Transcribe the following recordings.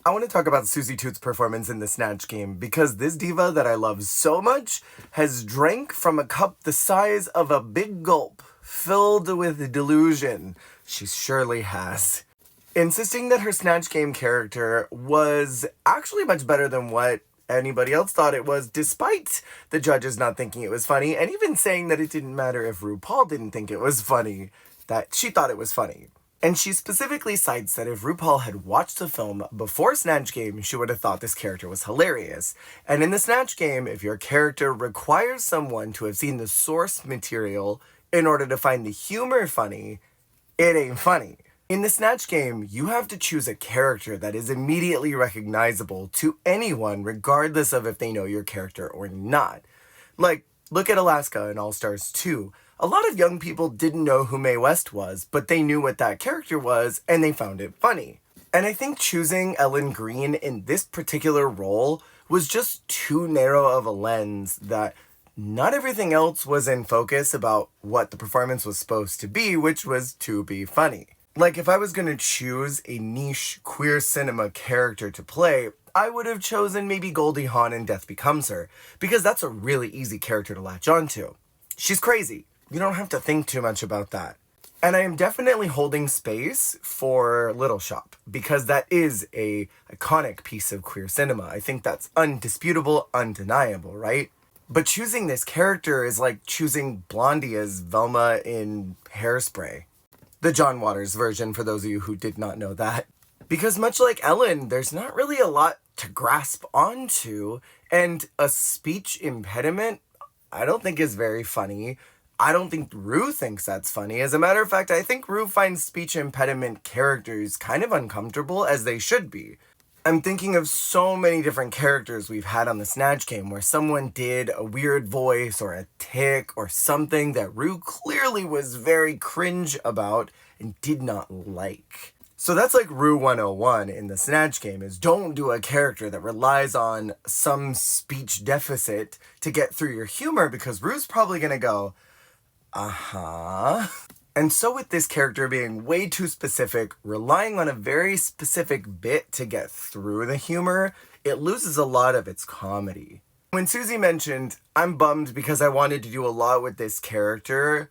I want to talk about Suzie Toot's performance in the Snatch game because this diva that I love so much has drank from a cup the size of a big gulp, filled with delusion. She surely has. Insisting that her Snatch game character was actually much better than what anybody else thought it was, despite the judges not thinking it was funny, and even saying that it didn't matter if RuPaul didn't think it was funny, that she thought it was funny. And she specifically cites that if RuPaul had watched the film before Snatch Game, she would have thought this character was hilarious. And in the Snatch Game, if your character requires someone to have seen the source material in order to find the humor funny, it ain't funny. In the Snatch Game, you have to choose a character that is immediately recognizable to anyone, regardless of if they know your character or not. Like, look at Alaska in All Stars 2. A lot of young people didn't know who Mae West was, but they knew what that character was, and they found it funny. And I think choosing Ellen Green in this particular role was just too narrow of a lens that not everything else was in focus about what the performance was supposed to be, which was to be funny. Like, if I was going to choose a niche queer cinema character to play, I would have chosen maybe Goldie Hawn in Death Becomes Her, because that's a really easy character to latch onto. She's crazy. You don't have to think too much about that. And I am definitely holding space for Little Shop, because that is a iconic piece of queer cinema. I think that's undisputable, undeniable, right? But choosing this character is like choosing Blondie as Velma in Hairspray. The John Waters version, for those of you who did not know that. Because much like Ellen, there's not really a lot to grasp onto, and a speech impediment, I don't think is very funny. I don't think Rue thinks that's funny. As a matter of fact, I think Rue finds speech impediment characters kind of uncomfortable, as they should be. I'm thinking of so many different characters we've had on the Snatch Game where someone did a weird voice or a tick or something that Rue clearly was very cringe about and did not like. So that's like Rue 101 in the Snatch Game, is don't do a character that relies on some speech deficit to get through your humor, because Rue's probably gonna go, uh-huh. And so with this character being way too specific, relying on a very specific bit to get through the humor, it loses a lot of its comedy. When Suzie mentioned, I'm bummed because I wanted to do a lot with this character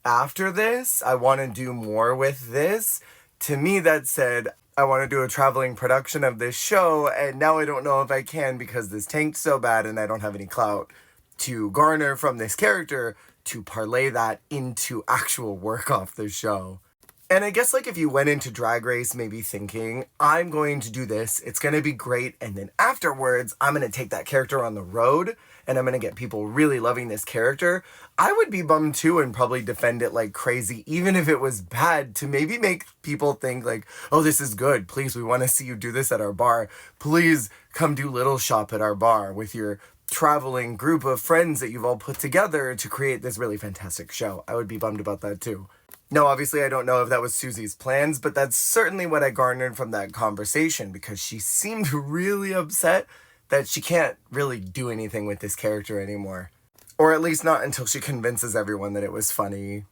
after this, I want to do more with this, to me that said, I want to do a traveling production of this show, and now I don't know if I can because this tanked so bad and I don't have any clout to garner from this character to parlay that into actual work off the show. And I guess like if you went into Drag Race maybe thinking, I'm going to do this, it's going to be great, and then afterwards I'm going to take that character on the road and I'm going to get people really loving this character, I would be bummed too and probably defend it like crazy, even if it was bad, to maybe make people think like, oh, this is good, please, we want to see you do this at our bar, please come do Little Shop at our bar with your traveling group of friends that you've all put together to create this really fantastic show. I would be bummed about that too. Now, obviously, I don't know if that was Suzie's plans, but that's certainly what I garnered from that conversation, because she seemed really upset that she can't really do anything with this character anymore. Or at least not until she convinces everyone that it was funny.